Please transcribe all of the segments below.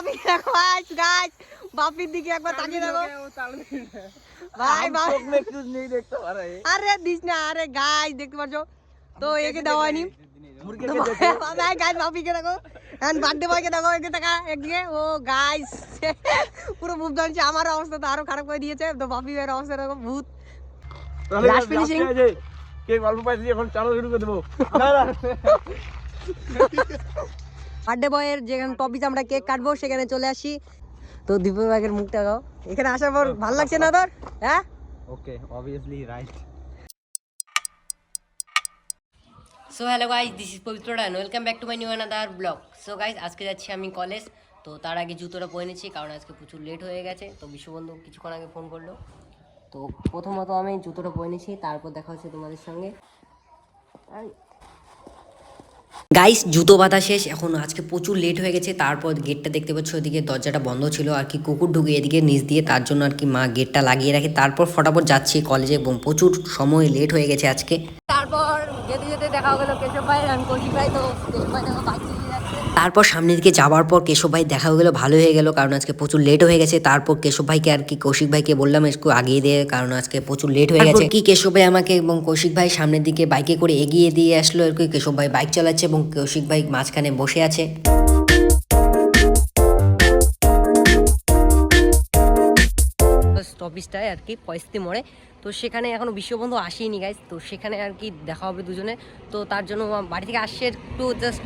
Guys बापिर दिखे एक बार ताकिए देखो भाई भाई में कुछ नहीं देखता अरे दिस ना अरे गाइस देखते पाরছো तो एके दवा नहीं मुर्गे के देखो भाई गाइस बापी के देखो एंड बर्थडे बॉय के देखो एके টাকা একদিকে ও গাইস পুরো মুভ দাঁড়িয়ে আমার অবস্থা তো আরো খারাপ করে দিয়েছে তো বাপি এর অবস্থা দেখো ভূত লাস্ট ফিনিশিং কে গল্প পাইছি এখন চালু শুরু করে দেব না না বার্থডে বয়ের যেখানে টপিতে আমরা কেক কাটবো সেখানে চলে আসি তো দীপক ভাইয়ের মুখটা দাও এখানে আসার পর ভালো লাগছে না তোর হ্যাঁ okay obviously right so hello guys this is Pabitra and welcome back to my new another blog so guys আজকে যাচ্ছি আমি কলেজ তো তার আগে জুতোটা পরে নিয়েছি কারণ আজকে প্রচুর লেট হয়ে গেছে তো বিশ্ববন্ধু কিছুক্ষণ আগে ফোন করলো তো প্রথমত আমি জুতোটা পরে নিয়েছি তারপর দেখা হচ্ছে তোমাদের সঙ্গে গাইস জুতো বাঁধা শেষ এখন আজকে প্রচুর লেট হয়ে গেছে তারপর গেটটা দেখতে পাচ্ছ ওদিকে দরজাটা বন্ধ ছিল আর কি কুকুর ঢুকে এদিকে নিচ দিয়ে তার জন্য আর কি মা গেটটা লাগিয়ে রাখে তারপর ফটাফট যাচ্ছি কলেজে এবং প্রচুর সময় লেট হয়ে গেছে আজকে তারপর যেতে যেতে দেখা গেল কেশব ভাই আর কৌশিক ভাই তো কেশব ভাই দেখো বাইক চালিয়ে যাচ্ছে তারপর সামনের দিকে যাওয়ার পর কেশব ভাই দেখা গেল ভালো হয়ে গেল কারণ আজকে প্রচুর লেট হয়ে গেছে তারপর কেশব ভাইকে আর কি কৌশিক ভাইকে বললাম একটু আগিয়ে দিয়ে কারণ আজকে প্রচুর লেট হয়ে গেছে কি কেশব ভাই আমাকে এবং কৌশিক ভাই সামনের দিকে বাইকে করে এগিয়ে দিয়ে আসলো আর কি কেশব ভাই বাইক চালাচ্ছে এবং কৌশিক ভাই মাঝখানে বসে আছে স্টপেজটায় আর কি পয়স্তি মোড়ে তো সেখানে এখনো বিশ্ববন্ধু আসেনি গাইস তো সেখানে আর কি দেখা হবে দুজনে তো তার জন্য বাড়ি থেকে আসছে একটু জাস্ট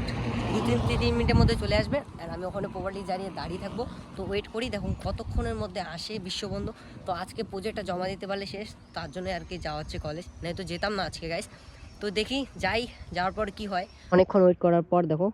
2-3 মিনিটের মধ্যে চলে আসবে আর আমি ওখানে প্রপার্টি দাঁড়িয়ে থাকবো তো ওয়েট করি দেখুন কতক্ষণের মধ্যে আসে বিশ্ববন্ধু তো আজকে প্রজেক্টটা জমা দিতে পারলে শেষ তার জন্য আর কি যাওয়া হচ্ছে কলেজ নাই তো যেতাম না আজকে গাইস তো দেখি যাওয়ার পর কি হয় অনেকক্ষণ ওয়েট করার পর দেখো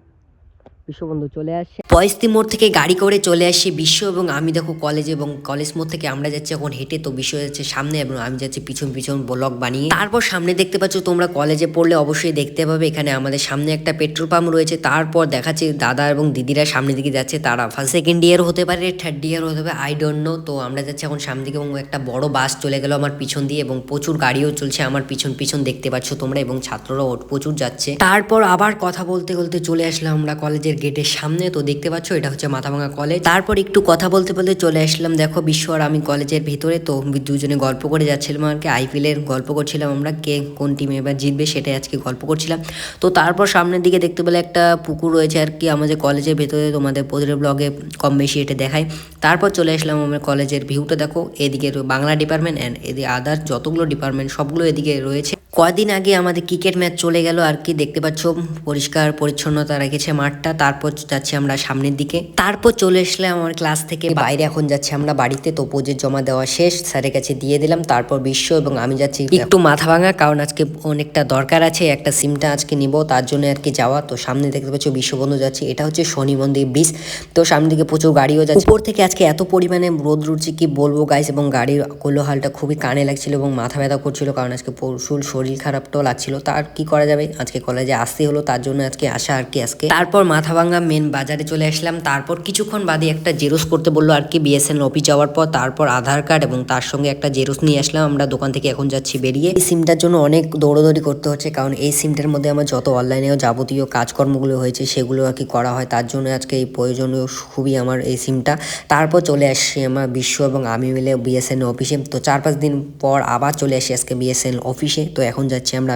বিশ্ববন্ধু চলে আসছে পয়স্তি মোড় থেকে গাড়ি করে চলে আসছে বিশ্ব এবং আমি দেখো কলেজে এবং কলেজ মোড় থেকে আমরা যাচ্ছি এখন হেঁটে তো বিশ্ব যাচ্ছে সামনে এবং আমি যাচ্ছি পিছন ব্লগ বানিয়ে তারপর সামনে দেখতে পাচ্ছ তোমরা কলেজে পড়লে অবশ্যই দেখতে পাবে এখানে আমাদের সামনে একটা পেট্রোল পাম্প রয়েছে তারপর দেখাচ্ছি দাদা এবং দিদিরা সামনের দিকে যাচ্ছে তারা ফার্স্ট সেকেন্ড ইয়ার হতে পারে থার্ড ইয়ার হতে পারে আই ডোন্ট নো তো আমরা যাচ্ছি এখন সামনে দিকে এবং একটা বড় বাস চলে গেল আমার পিছন দিয়ে এবং প্রচুর গাড়িও চলছে আমার পিছন দেখতে পাচ্ছ তোমরা এবং ছাত্ররাও প্রচুর যাচ্ছে তারপর আবার কথা বলতে বলতে চলে আসলাম আমরা কলেজের গেটের সামনে তো দেখতে পাচ্ছ এটা হচ্ছে মাথাভাঙা কলেজ তারপর একটু কথা বলতে বলতে চলে আসলাম দেখো বিশ্ব আর আমি কলেজের ভিতরে তো দুজনে গল্প করে যাচ্ছিলাম আর কি আইপিএল এর গল্প করছিলাম আমরা কে কোন টিম এবার জিতবে সেটাই আজকে গল্প করছিলাম তো তারপর সামনের দিকে দেখতে পেলে একটা পুকুর রয়েছে আর কি আমাদের কলেজের ভেতরে তোমাদের প্রতিটা ব্লগে কম বেশি এটা দেখায় তারপর চলে আসলাম আমার কলেজের ভিউটা দেখো এদিকে বাংলা ডিপার্টমেন্ট অ্যান্ড এদিকে আদার্স যতগুলো ডিপার্টমেন্ট সবগুলো এদিকে রয়েছে কয়দিন আগে আমাদের ক্রিকেট ম্যাচ চলে গেল আর কি দেখতে পাচ্ছ পরিষ্কার পরিচ্ছন্নতা রেখেছে মাঠটা তারপর যাচ্ছি আমরা সামনের দিকে তারপর চলে আসলাম আমার ক্লাস থেকে বাইরে এখন যাচ্ছি আমরা বাড়িতে তো প্রজেক্ট জমা দেওয়া শেষ স্যারের কাছে দিয়ে দিলাম তারপর বিশ্ব এবং আমি যাচ্ছি একটু মাথা ভাঙা কারণ আজকে অনেকটা দরকার আছে একটা সিমটা আজকে নিব তার জন্য আর কি যাওয়া তো সামনে দেখতে পাচ্ছ বিশ্ববন্ধু যাচ্ছি এটা হচ্ছে শনি মন্দির ব্রিজ তো সামনের দিকে প্রচুর গাড়িও যাচ্ছে উপর থেকে আজকে এত পরিমাণে রোদ উঠছে কি বলবো গাইস এবং গাড়ির কোলাহলটা খুবই কানে লাগছিল এবং মাথা ব্যথা করছিল কারণ আজকে প্রচুর শরীর খারাপটাও লাগছিল তার কি করা যাবে আজকে কলেজে আসতে হলো তার জন্য আজকে আসা আর কি আজকে তারপর মাথাভাঙ্গা মেন বাজারে চলে আসলাম তারপর কিছুক্ষণ বাদে একটা জেরক্স করতে বললো আর কি বিএসএনএল অফিস যাওয়ার পর তারপর আধার কার্ড এবং তার সঙ্গে একটা জেরক্স নিয়ে আসলাম আমরা দোকান থেকে এখন যাচ্ছি বেরিয়ে এই সিমটার জন্য অনেক দৌড়দৌড়ি করতে হচ্ছে কারণ এই সিমটার মধ্যে আমার যত অনলাইনেও যাবতীয় কাজকর্মগুলো হয়েছে সেগুলো আর কি করা হয় তার জন্য আজকে এই প্রয়োজনীয় খুবই আমার এই সিমটা তারপর চলে আসছি আমার বিশ্ব এবং আমি মিলে বিএসএনএল অফিসে তো 4-5 দিন পর আবার চলে আসি আজকে বিএসএনএল অফিসে তো এখন যাচ্ছি আমরা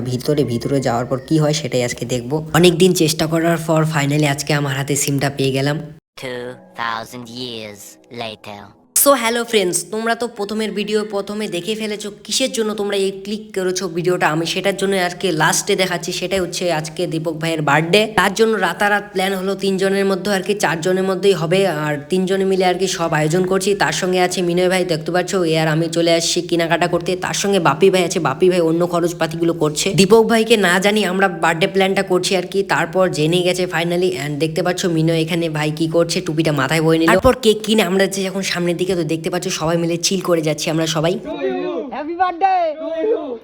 ভিতরে যাওয়ার পর কি হয় সেটাই আজকে দেখবো অনেকদিন চেষ্টা করার পর ফাইনালি আজকে আমার হাতে সিমটা পেয়ে গেলাম 2000 years later so hello friends তোমরা তো প্রথমে দেখে ফেলেছো কিসের জন্য তোমরা এই ক্লিক করেছো ভিডিওটা আমি সেটার জন্য আজকে লাস্টে দেখাচ্ছি সেটাই হচ্ছে আজকে দীপক ভাইয়ের বার্থডে তার জন্য রাতারাত প্ল্যান হলো 3 জনের মধ্যে আর কি 4 জনের মধ্যেই হবে আর 3 জনে মিলে আর কি সব আয়োজন করছি তার সঙ্গে আছে মিনয় ভাই দেখতে পাচ্ছ আর আমি চলে আসছি কেনাকাটা করতে তার সঙ্গে বাপি ভাই আছে বাপি ভাই অন্য খরচপাতিগুলো করছে দীপক ভাইকে না জানি আমরা বার্থডে প্ল্যানটা করছি আর কি তারপর জেনে গেছে ফাইনালি অ্যান্ড দেখতে পাচ্ছ মিনয় এখানে ভাই কি করছে টুপিটা মাথায় বয়ে নিল তারপর কেক কিনে আমরা যে এখন সামনের দিকে তো দেখতে পাচ্ছ সবাই মিলে চিল করে যাচ্ছি আমরা সবাই হ্যাপি বার্থডে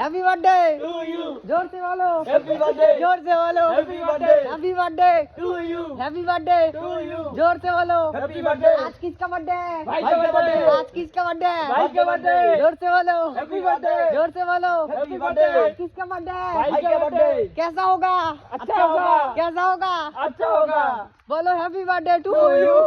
হ্যাপি বার্থডে জোর से बोलो হ্যাপি বার্থডে জোর से बोलो happy birthday happy birthday to you happy birthday to you জোর से बोलो হ্যাপি বার্থডে आज किसका बर्थडे है भाई का बर्थडे आज किसका बर्थडे है भाई का बर्थडे जोर से बोलो हैप्पी बर्थडे जोर से बोलो हैप्पी बर्थडे आज किसका बर्थडे है भाई का बर्थडे कैसा होगा अच्छा होगा कैसा होगा अच्छा होगा बोलो हैप्पी बर्थडे टू यू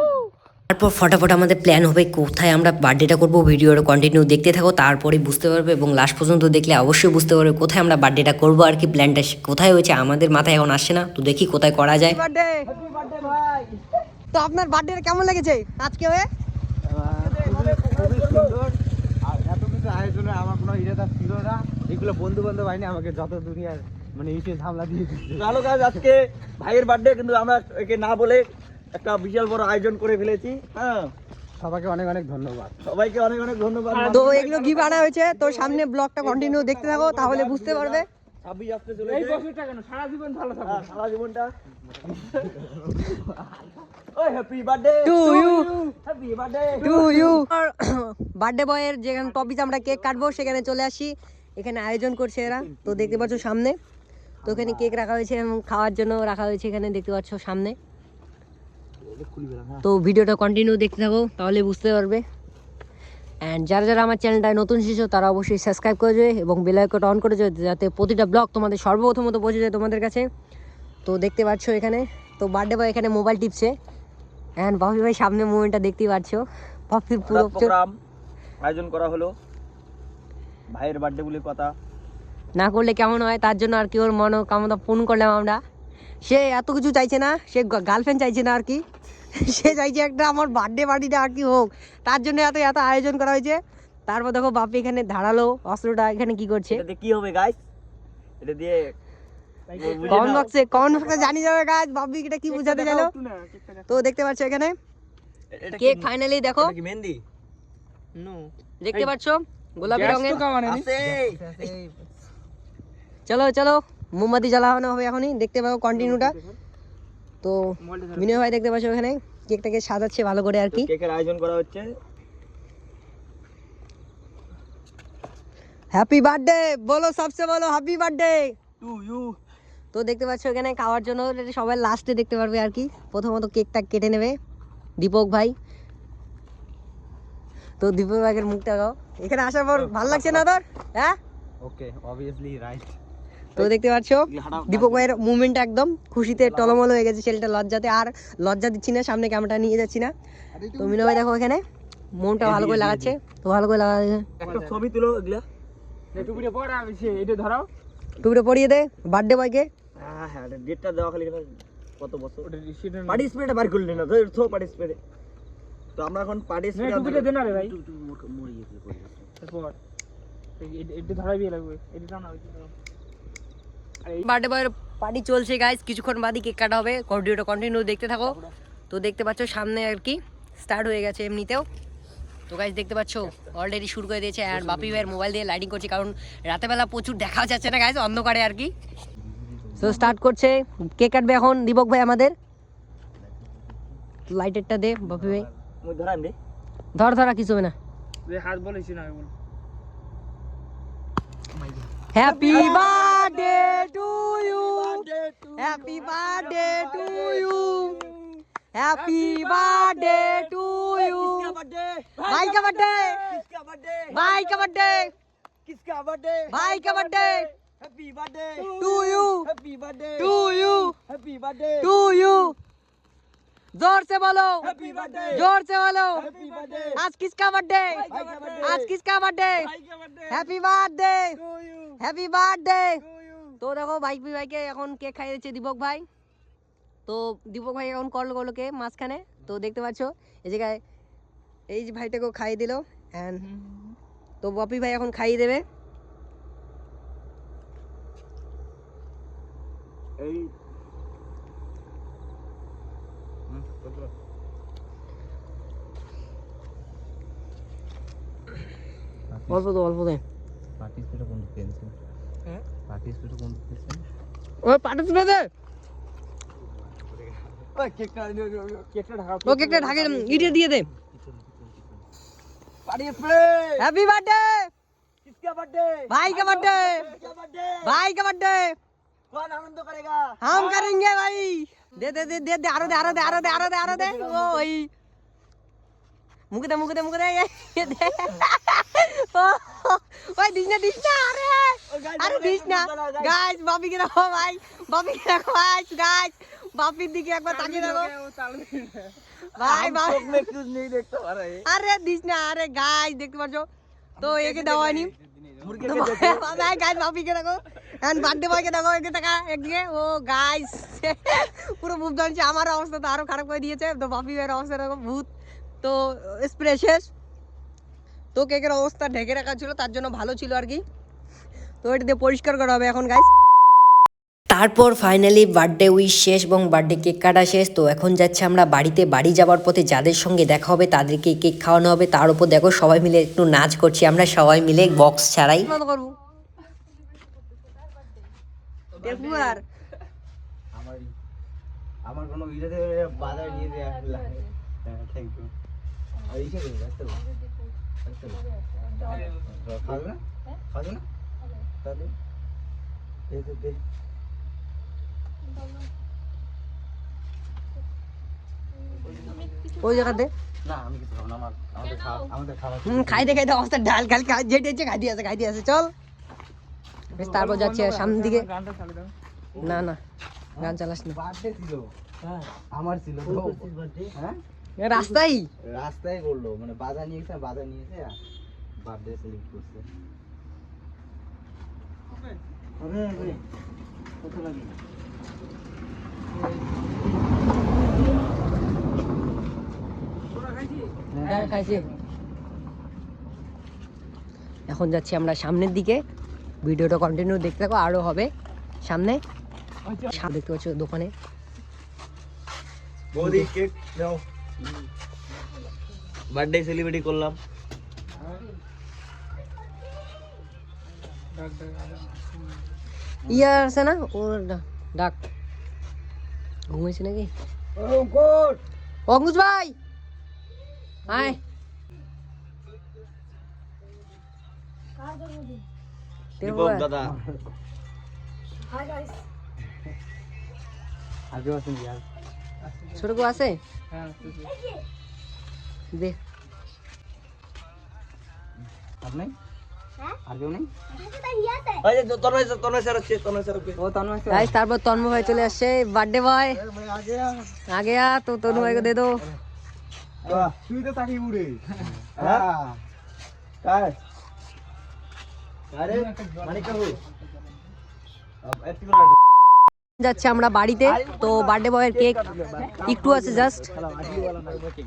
তারপর ফটাফট আমাদের প্ল্যান হবে কোথায় আমরা বার্থডেটা করবো। ভিডিওটা কন্টিনিউ দেখতে থাকো, তারপরে বুঝতে পারবে এবং লাস্ট পর্যন্ত দেখলে অবশ্যই বুঝতে পারবে কোথায় আমরা বার্থডেটা করবো আর কি। প্ল্যানটা কোথায় হয়েছে আমাদের মাথায় এখন আসছে না, তো দেখি কোথায় করা যায়। তো আপনার বার্থডে কেমন লেগেছে আজকে হয়ে? খুবই সুন্দর। আর এত কিছু আয়োজনে আমার কোনো ইরাদা ছিল না, এগুলো বন্ধু বান্ধব আইনে আমাকে যত দুনিয়ার মানে ইসে ঝামলা দিয়ে দিচ্ছে। ভালো কাজ, আজকে ভাইয়ের বার্থডে কিন্তু আমরা একে না বলে একটা বিশাল বড় আয়োজন করে ফেলেছি। হ্যাঁ, সবাইকে অনেক অনেক ধন্যবাদ। সবাইকে অনেক অনেক ধন্যবাদ। তো এগুলো কি বানা হয়েছে, তো সামনে ব্লগটা কন্টিনিউ দেখতে থাকো, তাহলে বুঝতে পারবে। 26 আসতে চলেছে। এই বছরটা কেন সারা জীবন ভালো থাকো, সারা জীবনটা। ওই happy birthday to you, happy birthday to you. Birthday বয়ের যেখানে টপিস আমরা কেক কাটবো সেখানে চলে আসি। এখানে আয়োজন করছে এরা, তো দেখতে পাচ্ছ সামনে। তো এখানে কেক রাখা হয়েছে এবং খাওয়ার জন্য রাখা হয়েছে এখানে, দেখতে পাচ্ছ সামনে। তো ভিডিওটা কন্টিনিউ দেখতে থাকো, তাহলে বুঝতে পারবে। অ্যান্ড যারা যারা আমার চ্যানেলটায় নতুন এসেছো তারা অবশ্যই সাবস্ক্রাইব করে দেবে এবং বেল আইকনটা অন করে দেবে, যাতে প্রতিটা ব্লগ তোমাদের সর্বপ্রথমত পৌঁছে যায় তোমাদের কাছে। তো দেখতে পাচ্ছ এখানে, তো বার্থডে বয় এখানে মোবাইল টিপছে। অ্যান্ড বাপি ভাই সামনে মুভমেন্টটা দেখতেই পাচ্ছ। বাপির পুরো প্রোগ্রাম আয়োজন করা হলো, ভাইয়ের বার্থডে বলে কথা। না করলে কেমন হয়, তার জন্য আর কি ওর মনোকামনা পূরণ করলাম আমরা। সে এত কিছু চাইছে না, সে গার্লফ্রেন্ড চাইছে না আর কি, সে চাইছে একটা আমার বার্থডে পার্টিটা আর কি হোক, তার জন্য এত এত আয়োজন করা হয়েছে। তারপর দেখো বাপি এখানে ধারালো অস্ত্রটা এখানে কি করছে। এটা দিয়ে কি হবে গাইস? এটা দিয়ে কমেন্ট বক্সে জানি যাবে গাইস বাপি এটা কি বোঝাতে চাইলো। তো দেখতে পাচ্ছ এখানে কেক ফাইনালি দেখো, কি মেহেন্দি? নো, দেখতে পাচ্ছ গোলাপি রঙের। আছে। চলো চলো মোমবাতি জ্বালানো হবে এখনই, দেখতে পাবো কন্টিনিউটা। তো মিনু ভাই দেখতে পাচ্ছ এখানে কেকটাকে সাজাচ্ছে ভালো করে আর কি। কেকের আয়োজন করা হচ্ছে। হ্যাপি বার্থডে বলো, সবসে বলো হ্যাপি বার্থডে টু ইউ। তো দেখতে পাচ্ছ এখানে খাওয়ার জন্য এটা সবাই লাস্টে দেখতে পারবে আর কি। প্রথমত কেকটা কেটে নেবে দীপক ভাই। তো দীপক ভাইয়ের মুখটা গাও, এখানে আসার পর ভালো লাগছে না তোর? হ্যাঁ, ওকে, অবভিয়াসলি রাইট। তো দেখতে পাচ্ছ দীপক ভাইয়ের মুভমেন্টটা একদম খুশিতে টলমল হয়ে গেছে ছেলেটা, লজ্জাতে আর লজ্জা দিচ্ছি না, সামনে ক্যামেরাটা নিয়ে যাচ্ছি না। তো মিনু ভাই দেখো এখানে মনটা ভালো করে লাগাচ্ছে, তো ভালো করে লাগাচ্ছে। একটা ছবি তুলো এগুলা। টুপিটা পড়া আছে, এটা ধরাও। টুপিটা পরিয়ে দে বার্থডে বয়কে। হ্যাঁ হ্যাঁ, ডেটটা দেওয়া খালি কত বছর। পার্টিসিপেট বার করলি না তো পার্টিসিপেট। তো আমরা এখন পার্টিসিপেট টুপিটা দে না রে ভাই। তারপর এটা ধরাই লাগবে, এটা দাও না। বার্থডে বয়ের পার্টি চলছে গাইস, কিছুক্ষণ বাদই কেক কাটা হবে। ভিডিওটা কন্টিনিউ দেখতে থাকো। তো দেখতে পাচ্ছ সামনে আর কি স্টার্ট হয়ে গেছে এমনিতেও। তো গাইস দেখতে পাচ্ছ অলরেডি শুরু করে দিয়েছে। আর বাপি ভাইয়ের মোবাইল দিয়ে লাইটিং করছে, কারণ রাতেবেলা প্রচুর দেখা যাচ্ছে না গাইস, অন্ধকারে আর কি। তো স্টার্ট করছে, কেক কাটবে এখন দীপক ভাই আমাদের। লাইটারটা দে বাপি ভাই, মুই ধরাম রে। ধরা কিছু হবে না। হাত বলেছি না বল। Happy birthday to you, happy birthday to you, happy birthday to you. भाई का बर्थडे, किसका बर्थडे? भाई का बर्थडे, किसका बर्थडे? भाई का birthday happy birthday to you, happy birthday to you, happy birthday to you. जोर से बोलो, हैप्पी बर्थडे जोर से बोलो। हैप्पी बर्थडे आज किसका बर्थडे, भाई का बर्थडे आज किसका बर्थडे? भाई का birthday happy birthday, to you happy birthday. To you. তো দেখো ভাইকে এখন কেক খাইয়ে দিচ্ছে দীপক ভাই। তো দীপক ভাই এখন করলো কে মাঝখানে, তো দেখতে পাচ্ছ এই জায়গায় এই যে ভাইটাকেও খাইয়ে দিল। অ্যান্ড তো বাপি ভাই এখন খাইয়ে দেবে। এই অল্প তো অল্প দে। পার্টিসিপেট কোন পেন্সিল? হ্যাঁ, পার্টিসিপেট কোন পেন্সিল? ওই পার্টিসিপেট দে। ওই কেকটা ঢাকা ও কেকটা ঢাকে ইটে দিয়ে দে। पार्टिसिपेट हैप्पी बर्थडे, किसका बर्थडे? भाई का बर्थडे, किसका बर्थडे? भाई का बर्थडे। कौन आनंद करेगा? हम करेंगे भाई। दे दे दे दे दे आरो दे आरो दे आरो दे आरो दे आरो दे। ओ भाई मुझे दे ये दे। ओ भाई दिसना अरे दिसना गाइस, बापी के देखो भाई, बापी के देखो गाइस, बापी दिखे एक बार ताकिए देखो। ভাই ভাই चोख में क्यों नहीं देखता अरे আরে দিস না, আরে গাইস দেখতে পাচ্ছ তো একে দেওয়া হয়নি। मुर्गे তো के देखे ভাই গাইস বাপিকে দেখো এন্ড বার্থডে বয়কে দেখো, একে টাকা একদিকে ও গাইস পুরো মুভ জানছে। আমার অবস্থা তো আরো খারাপ করে দিয়েছে। তো বাপি ভাইয়ের অবস্থা দেখো ভূত, তো স্প্রে শেষ। তো কেকের অবস্থা ঢেকে রাখা ছিল, তার জন্য ভালো ছিল আর কি। তো এটা দিয়ে পরিষ্কার করা হবে এখন গাইস। তারপর ফাইনালি বার্থডে উইশ শেষ এবং বার্থডে কেক কাটা শেষ। তো এখন যাচ্ছে আমরা বাড়িতে। বাড়ি যাওয়ার পথে যাদের সঙ্গে দেখা হবে তাদেরকে কেক খাওয়ানো হবে। তার উপর দেখো সবাই মিলে একটু নাচ করছি আমরা, সবাই মিলে বক্স ছাড়াই। করবো আমার আমার কোনো ইয়েতে বাধা নিয়ে দেয়া থ্যাংক ইউ। আর ইসে করে আসতে পারো খাবে না, খাবে না তাহলে এই তো দে ওই জায়গাতে না আমি কিছু খাবো না, আমাদের খাওয়া খাইতে খাইতে অবস্থা ডাল খালি যেটা খাইতে আছে চল। বেশ, তারপর যাচ্ছে সামনের দিকে। না না গান চালাস না, বার্থডে ছিল। হ্যাঁ আমার ছিল তো হ্যাঁ রাস্তায় রাস্তায় করলো, মানে বাধা নিয়েছে বার্থডে সেলিব্রেট করছে। আরে কত লাগে হ্যাঁ খাইছি। এখন যাচ্ছি আমরা সামনের দিকে, ভিডিওটা কন্টিনিউ দেখতে থাকো, আরো হবে সামনে। দেখতে পাচ্ছ দোকানে বৌদি কেক দাও বার্থডে সেলিব্রেট করলাম ইয়া আছে না ওর ডাক ঘুমাইছে নাকি? অঙ্কুশ ভাই আয়। দীপক দাদা আগে আসেন यार ছোট কেউ আছে? দেখ আপনি আর কেউ নেই? এই যে তন্ময় স্যার আছে ও তন্ময় স্যার গাইস, তারপর তন্ময় ভাই চলে আসছে। বার্থডে বয় আগে আ, তো তন্ময় ভাইকে দে দো। তুই তো তাকি উড়ে হ্যাঁ কার আরে মানে কাহু যাচ্ছে আমরা বাড়িতে। তো বার্থডে বয়ের কেক একটু আছে জাস্ট,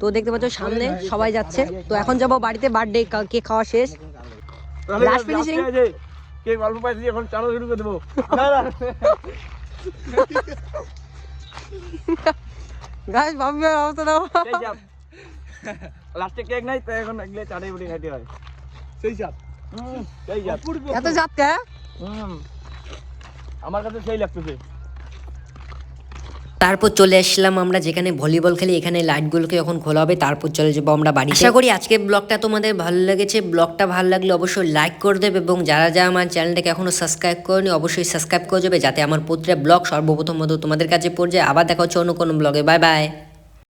তো দেখতে পাচ্ছ সামনে সবাই যাচ্ছে। তো এখন যাবো বাড়িতে, বার্থডে কেক খাওয়া শেষ, লাস্ট ফিনিশিং। কেক অল্প পাইছি এখন চালু শুরু করে দেবো গাইস ভাবি ভাই অবস্থা দাও। লাস্টে কেক নাই তো এখন এগুলো চাটাই বুটি খাইতে হয় সেই চাপ সেই চাপ এত যাচ্ছে আমার কাছে সেই লাগতেছে। তারপর চলে আসলাম আমরা যেখানে ভলিবল খেলি, এখানে লাইটগুলোকে এখন খোলা হবে, তারপর চলে যাবো আমরা বাড়ি। আশা করি আজকের ব্লগটা তোমাদের ভালো লেগেছে। ব্লগটা ভালো লাগলে অবশ্যই লাইক করে দেবে এবং যারা যারা আমার চ্যানেলটাকে এখনো সাবস্ক্রাইব করেনি অবশ্যই সাবস্ক্রাইব করে যাবে, যাতে আমার প্রতিটা ব্লগ সর্বপ্রথম তোমাদের কাছে পড়ে যায়। আবার দেখা হচ্ছে অন্য কোনো ব্লগে। Bye bye.